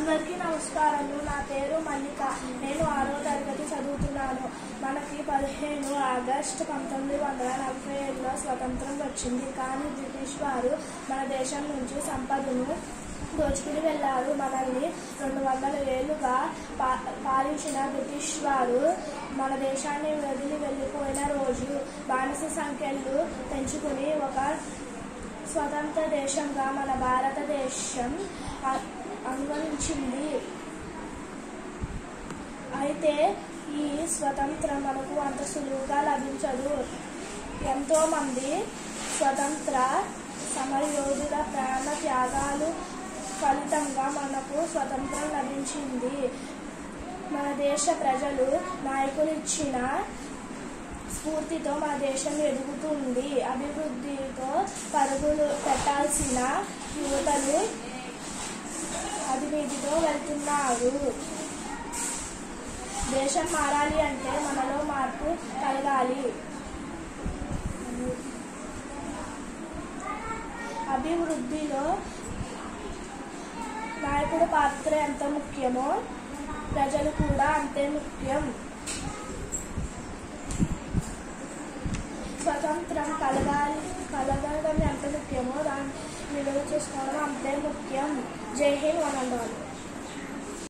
అందరికీ నమస్కారాలు. నా పేరు మల్లిక. నేను 6వ తరగతి చదువుతున్నాను. మనకి 15 ఆగస్టు 1947లో స్వతంత్రం వచ్చింది. కానీ బ్రిటిష్ వారు మన దేశం నుంచి సంపదను దోచుకుని వెళ్ళారు. మనల్ని 200 ఏళ్లుగా పాలించిన బ్రిటిష్ వారు మన దేశాన్ని వదిలి వెళ్ళిపోయిన రోజు బానిస సంఖ్యలు పెంచుకుని ఒక స్వతంత్ర దేశంగా మన భారతదేశం అనుభవించింది. అయితే ఈ స్వతంత్రం మనకు అంత సులువుగా లభించదు. ఎంతోమంది స్వతంత్ర సమరయోధుల ప్రాణ త్యాగాలు ఫలితంగా మనకు స్వతంత్రం లభించింది. మన దేశ ప్రజలు నాయకులు ఇచ్చిన స్ఫూర్తితో మన దేశం ఎదుగుతుంది. అభివృద్ధితో పరుగులు పెట్టాల్సిన యువతలు అభివృద్ధితో వెళ్తున్నారు. దేశం మారాలి అంటే మనలో మార్పు కలగాలి. అభివృద్ధిలో నాయకుడి పాత్ర ఎంత ముఖ్యమో ప్రజలు కూడా అంతే ముఖ్యం. స్వతంత్రం కలగడం ఎంత ముఖ్యమో దాన్ని విలువ చేసుకోవడం అంతే ముఖ్యం. జై హింద్. వందనాలు.